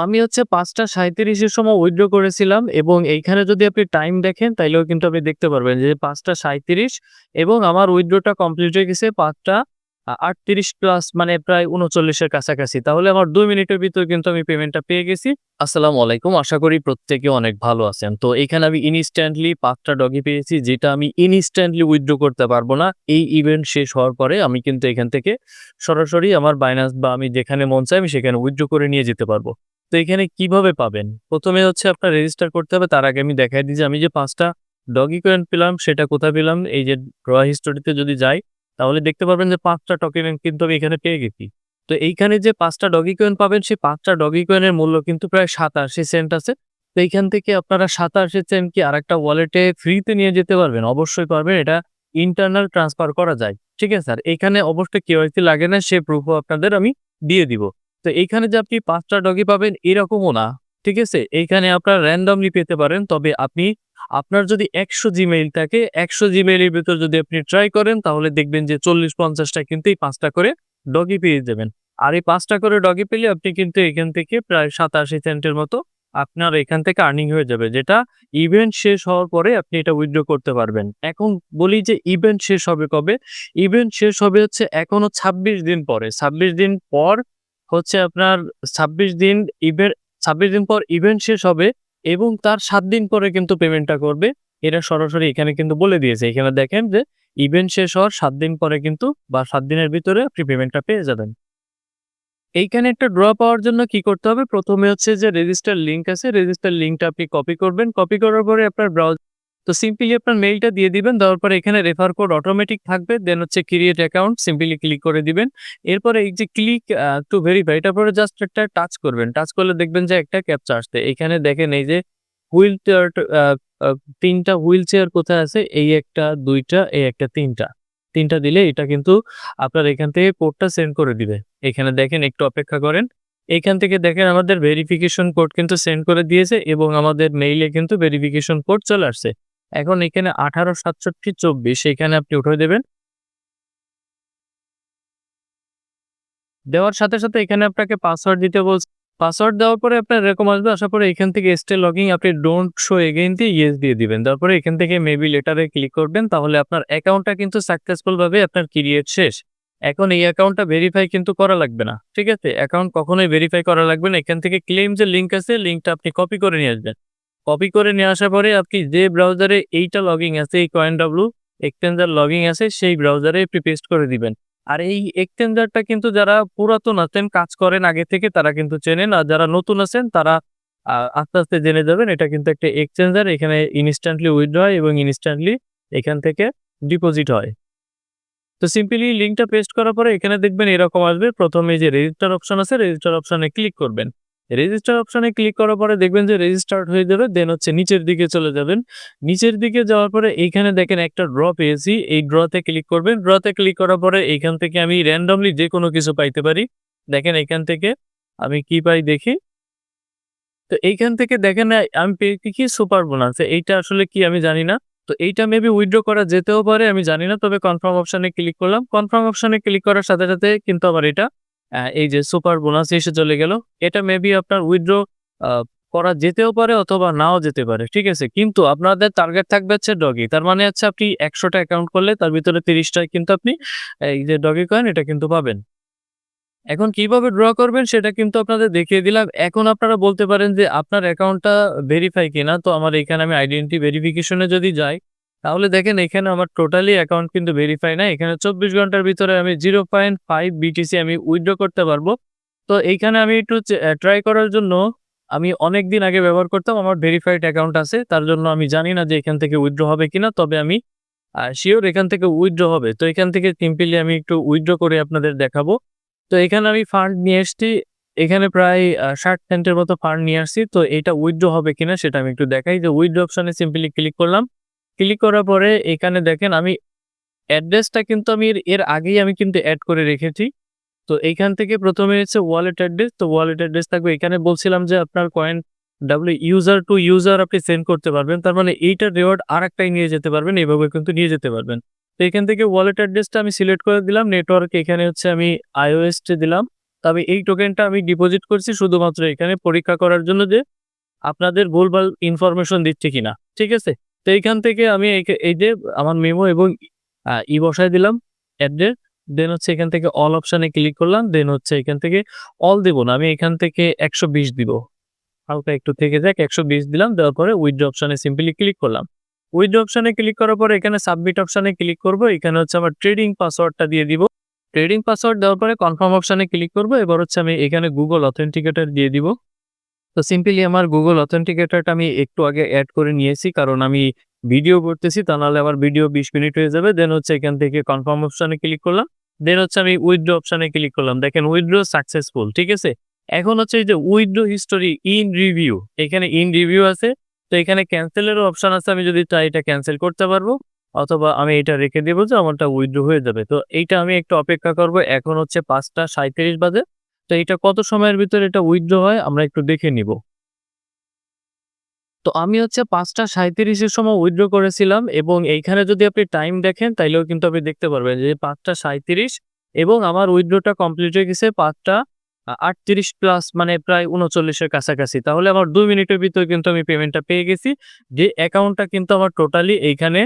আমি হচ্ছে ৫টা ৩৭ এর সময় উইথড্র করেছিলাম এবং এইখানে যদি আপনি টাইম দেখেন তাইলেও কিন্তু আপনি দেখতে পারবেন যে ৫টা ৩৭ এবং আমার উইথড্রটা কমপ্লিট হয়ে গেছে ৫টা ৩৮ প্লাস মানে প্রায় ৩৯ এর কাছাকাছি। তাহলে আমার ২ মিনিটের ভিতর কিন্তু আমি পেমেন্টটা পেয়ে গেছি। আসসালামু আলাইকুম। আশা করি প্রত্যেকে অনেক ভালো আছেন। তো এখানে আমি ইনস্ট্যান্টলি ৫টা ডগি পেয়েছি যেটা আমি ইনস্ট্যান্টলি উইথড্র করতে পারব না। এই ইভেন্ট শেষ হওয়ার পরে আমি কিন্তু এখান থেকে সরাসরি আমার বাইন্যান্স বা আমি যেখানে মন চাই আমি সেখানে উইথড্র করে নিয়ে যেতে পারব। তো এখানে কিভাবে পাবেন? ১ম এ হচ্ছে আপনার রেজিস্টার করতে হবে। তার আগে আমি দেখায় দিই যে আমি যে ৫ টা ডগি কয়েন পেলাম সেটা কোথায় পেলাম? এই যে ড্র হিস্টোরিতে যদি যাই তাহলে দেখতে পারবেন যে ৫ টা টোকেন কিন্তু আমি এখানে পেয়ে গেছি। তো এইখানে যে ৫ টা ডগি কয়েন পাবেন সেই ৫ টা ডগি কয়েনের মূল্য কিন্তু প্রায় ৮৭ সেন্ট আছে। তো এইখান থেকে আপনারা ৮৭ সেন্ট কি আরেকটা ওয়ালেটে ফ্রিতে নিয়ে যেতে পারবেন? অবশ্যই পারবেন। এটা ইন্টারনাল ট্রান্সফার করা যায়। ঠিক আছে? আর এখানে অবশ্যই কেওয়াইসি লাগে না সে প্রুফও আপনাদের আমি দিয়ে দিব। তো এইখানে যে আপনি ৫ টা ডগি পাবেন এরকমও না। ঠিক আছে? এইখানে আপনারা randomly পেতে পারেন। তবে আপনি আপনার যদি ১০০ জিমেইল থাকে, ১০০ জিমেইলের ভেতর যদি আপনি ট্রাই করেন তাহলে দেখবেন যে ৪০-৫০ টা কিন্তু এই ৫ টা করে ডগি পেয়ে যাবেন। আর এই ৫ টা করে ডগি পেলে আপনি কিন্তু এখান থেকে প্রায় ৮৭ সেন্টের মতো আপনার এখান থেকে আর্নিং হয়ে যাবে। যেটা ইভেন্ট শেষ হওয়ার পরে আপনি এটা উইথড্র করতে পারবেন। এখন বলি যে ইভেন্ট শেষ হবে কবে? ইভেন্ট শেষ হবে হচ্ছে এখনো ২৬ দিন পরে। ২৬ দিন পর হচ্ছে আপনার ২৬ দিন ইভেন্ট ২৬ দিন পর ইভেন্ট শেষ হবে এবং তার ৭ দিন পরে কিন্তু পেমেন্টটা করবে। এটা সরাসরি এখানে কিন্তু বলে দিয়েছে। এখানে দেখেন যে ইভেন্ট শেষ হওয়ার ৭ দিন পরে কিন্তু বা ৭ দিনের ভিতরে আপনি পেমেন্টটা পেয়ে যাবেন। এইখানে একটা ড্র পাওয়ার জন্য কি করতে হবে? ১ম এ হচ্ছে যে রেজিস্টার লিংক আছে। রেজিস্টার লিংকটা আপনি কপি করবেন। কপি করার পরে আপনার তো সিম্পলি আপনার মেইলটা দিয়ে দিবেন। দেওয়ার পরে এখানে রেফার কোড অটোমেটিক থাকবে। দেন হচ্ছে ক্রিয়েট অ্যাকাউন্ট সিম্পলি ক্লিক করে দিবেন। এরপরে এই যে ক্লিক টু ভেরিফাই এটার পরে জাস্ট একটা টাচ করবেন। টাচ করলে দেখবেন যে একটা ক্যাপচা আসছে। এখানে দেখেন এই যে হুইল চেয়ার আ আ ৩ টা হুইল চেয়ার কোথায় আছে? এই একটা, ২ টা, এই একটা ৩ টা। ৩ টা দিলে এটা কিন্তু আপনার এখান থেকে কোডটা সেন্ড করে দিবে। এখানে দেখেন একটু অপেক্ষা করেন। এইখান থেকে দেখেন আমাদের ভেরিফিকেশন কোড কিন্তু সেন্ড করে দিয়েছে এবং আমাদের মেইলে কিন্তু ভেরিফিকেশন কোড চলে আসছে। এখন এখানে ১৮৬৭২৪ এখানে আপনি উঠিয়ে দেবেন। দেওয়ার সাথে এখানে আপনাকে পাসওয়ার্ড দিতে বলছে। পাসওয়ার্ড দেওয়ার পরে আপনার এরকম আসবে। আসার পরে এখান থেকে স্টে লগইন আপনি ডোন্ট শো এগেইন দিয়ে ইয়েস দিয়ে দিবেন। তারপরে এখান থেকে মেবি লেটারে ক্লিক করবেন। তাহলে আপনার অ্যাকাউন্টটা কিন্তু সাকসেসফুল ভাবে আপনার ক্রিয়েট শেষ। এখন এই অ্যাকাউন্টটা ভেরিফাই কিন্তু করা লাগবে না। ঠিক আছে? অ্যাকাউন্ট কখনোই ভেরিফাই করা লাগবে না। এখান থেকে ক্লেইম যে লিংক আছে, লিংকটা আপনি কপি করে নিয়ে আসবেন। কপি করে নিয়ে আসার পরে আপনি যে ব্রাউজারে এইটা লগইন আছে, এই CoinW এক্সচেঞ্জার লগইন আছে সেই ব্রাউজারে আপনি পেস্ট করে দিবেন। আর এই এক্সচেঞ্জারটা কিন্তু যারা পুরাতন আছেন, কাজ করেন আগে থেকে তারা কিন্তু চেনেন। আর যারা নতুন আছেন তারা আস্তে জেনে যাবেন। এটা কিন্তু একটা এক্সচেঞ্জার। এখানে ইনস্ট্যান্টলি উইথড্র হয় এবং ইনস্ট্যান্টলি এখান থেকে ডিপোজিট হয়। তো সিম্পলি লিঙ্কটা পেস্ট করার পরে এখানে দেখবেন এরকম আসবে। ১ম এই যে রেজিস্টার অপশন আছে, রেজিস্টার অপশনে ক্লিক করবেন। রেজিস্টার অপশনে ক্লিক করার পরে দেখবেন যে রেজিস্টার্ড হয়ে যাবে। দেন হচ্ছে নিচের দিকে চলে যাবেন। নিচের দিকে যাওয়ার পরে এইখানে দেখেন একটা ড্র পেয়েছি। এই ড্রতে ক্লিক করবেন। ড্রতে ক্লিক করার পরে এইখান থেকে আমি randomly যেকোনো কিছু পাইতে পারি। দেখেন এইখান থেকে আমি কি পাই দেখি। তো এইখান থেকে দেখেন আমি পেয়েছি কি সুপার বোনাস। এইটা আসলে কি আমি জানি না। তো এইটা মেবি উইথড্র করা যেতেও পারে আমি জানি না। তবে কনফার্ম অপশনে ক্লিক করলাম। কনফার্ম অপশনে ক্লিক করার সাথে কিন্তু আবার এটা এই যে সুপার বোনাস এসে চলে গেল। এটা মেবি আপনার উইথড্র আ করা যেতেও পারে অথবা নাও যেতে পারে। ঠিক আছে? কিন্তু আপনাদের টার্গেট থাকবে হচ্ছে ডগি। তার মানে হচ্ছে আপনি ১০০ টা অ্যাকাউন্ট করলে তার ভিতরে ৩০ টায় কিন্তু আপনি এই যে ডগি কয়েন এটা কিন্তু পাবেন। এখন কিভাবে ড্র করবেন সেটা কিন্তু আপনাদের দেখিয়ে দিলাম। এখন আপনারা বলতে পারেন যে আপনার অ্যাকাউন্টটা ভেরিফাই কিনা। তো আমার এখানে আমি আইডেন্টিটি ভেরিফিকেশন এ যদি যাই, তাহলে দেখেন এখানে আমার টোটালি অ্যাকাউন্ট কিন্তু ভেরিফাই না। এখানে ২৪ ঘন্টার ভিতরে আমি 0.5 BTC আমি উইথড্র করতে পারবো। তো এইখানে আমি একটু ট্রাই করার জন্য আমি অনেকদিন আগে ব্যবহার করতাম। আমার ভেরিফাইড অ্যাকাউন্ট আছে। তার জন্য আমি জানি না যে এখান থেকে উইথড্র হবে কিনা। তবে আমি সিওর এখান থেকে উইথড্র হবে। তো এখান থেকে সিম্পলি আমি একটু উইথড্র করে আপনাদের দেখাবো। তো এখানে আমি ফান্ড নিয়ে এসছি। এখানে প্রায় ৬০ সেন্টের মতো ফান্ড নিয়ে আসছি। তো এটা উইথড্র হবে কিনা সেটা আমি একটু দেখাই যে উইথড্র অপশনে সিম্পলি ক্লিক করলাম। ক্লিক করার পরে এখানে দেখেন আমি অ্যাড্রেসটা কিন্তু আমি এর আগেই আমি কিন্তু এড করে রেখেছি। তো এইখান থেকে ১ম এ হচ্ছে ওয়ালেট অ্যাড্রেস। তো ওয়ালেট অ্যাড্রেস থাকবে। এখানে বলছিলাম যে আপনার কয়েন ইউজার টু ইউজার আপনি সেন্ড করতে পারবেন। তার মানে এইটার রিওয়ার্ড আরেকটায় নিয়ে যেতে পারবেন। এভাবে কিন্তু নিয়ে যেতে পারবেন। তো এখান থেকে ওয়ালেট অ্যাড্রেসটা আমি সিলেক্ট করে দিলাম। নেটওয়ার্ক এখানে হচ্ছে আমি iOS টা দিলাম। তবে এই টোকেনটা আমি ডিপোজিট করছি শুধুমাত্র এখানে পরীক্ষা করার জন্য যে আপনাদের ভুলভাল ইনফরমেশন দিচ্ছে কিনা। ঠিক আছে? তো এইখান থেকে আমি এই যে আমার মেমো এবং বসায় দিলাম অ্যাড্রেস। দেন হচ্ছে এখান থেকে অল অপশনে ক্লিক করলাম। দেন হচ্ছে এখান থেকে অল দিব না। আমি এখান থেকে ১২০ দিব। হালকা একটু থেকে যাক ১২০ দিলাম। দেওয়ার পরে উইথড্র অপশনে সিম্পলি ক্লিক করলাম। উইথড্র অপশনে ক্লিক করার পরে এখানে সাবমিট অপশনে ক্লিক করব। এখানে হচ্ছে আমার ট্রেডিং পাসওয়ার্ডটা দিয়ে দিব। ট্রেডিং পাসওয়ার্ড দেওয়ার পরে কনফার্ম অপশনে ক্লিক করব। এবার হচ্ছে আমি এখানে Google অথেন্টিকেটর দিয়ে দিব। তো সিম্পলি আমার Google অথেন্টিকেটরটা আমি একটু আগে এড করে নিয়েছি। কারণ আমি ভিডিও করতেছি, তা নাহলে আমার ভিডিও ২০ মিনিট হয়ে যাবে। দেন হচ্ছে এখান থেকে কনফার্ম অপশনে ক্লিক করলাম। দেন হচ্ছে আমি উইথড্র অপশনে ক্লিক করলাম। দেখেন উইথড্র সাকসেসফুল। ঠিক আছে? এখন হচ্ছে এই যে উইথড্র হিস্টোরি ইন রিভিউ, এখানে ইন রিভিউ আছে। তো এখানে ক্যানসেলেরও অপশন আছে। আমি যদি চাই এটা ক্যানসেল করতে পারবো, অথবা আমি এটা রেখে দেব যে আমারটা উইথড্র হয়ে যাবে। তো এইটা আমি একটু অপেক্ষা করব। এখন হচ্ছে ৫টা ৩৭ বাজে। তো এটা কত সময়ের ভিতরে এটা উইথড্র হয় আমরা একটু দেখে নিব। তো আমি হচ্ছে ৫টা ৩৭ এর সময় উইথড্র করেছিলাম এবং এইখানে যদি আপনি টাইম দেখেন তাইলেও কিন্তু আপনি দেখতে পারবেন যে ৫টা ৩৭ এবং আমার উইথড্রটা কমপ্লিট হয়ে গেছে ৫টা ৩৮ প্লাস, মানে প্রায় ৩৯ এর কাছাকাছি। তাহলে আমার ২ মিনিটের ভিতরে কিন্তু আমি পেমেন্টটা পেয়ে গেছি। যে অ্যাকাউন্টটা কিন্তু আমার টোটালি এইখানে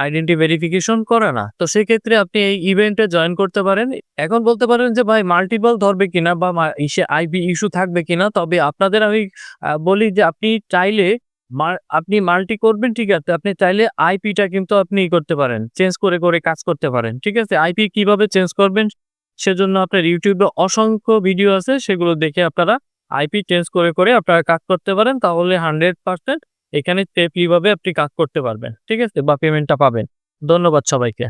আইডেন্টি ভেরিফিকেশন করা না। তো সেক্ষেত্রে আপনি এই ইভেন্টে জয়েন করতে পারেন। এখন বলতে পারেন যে ভাই মাল্টিপল ধরবে কিনা বা আইপি ইস্যু থাকবে কিনা? তবে আপনাদের আমি বলি যে আপনি চাইলে আপনি মাল্টি করবেন, ঠিক আছে। আপনি চাইলে আইপিটা কিন্তু আপনি করতে পারেন। চেঞ্জ করে কাজ করতে পারেন। ঠিক আছে? আইপি কিভাবে চেঞ্জ করবেন সেজন্য আপনার YouTube এ অসংখ্য ভিডিও আছে। সেগুলো দেখে আপনারা আইপি চেঞ্জ করে আপনারা কাজ করতে পারেন। তাহলে 100% এখানে সেফলি ভাবে আপনি কাজ করতে পারবেন। ঠিক আছে? বা পেমেন্টটা পাবেন। ধন্যবাদ সবাইকে।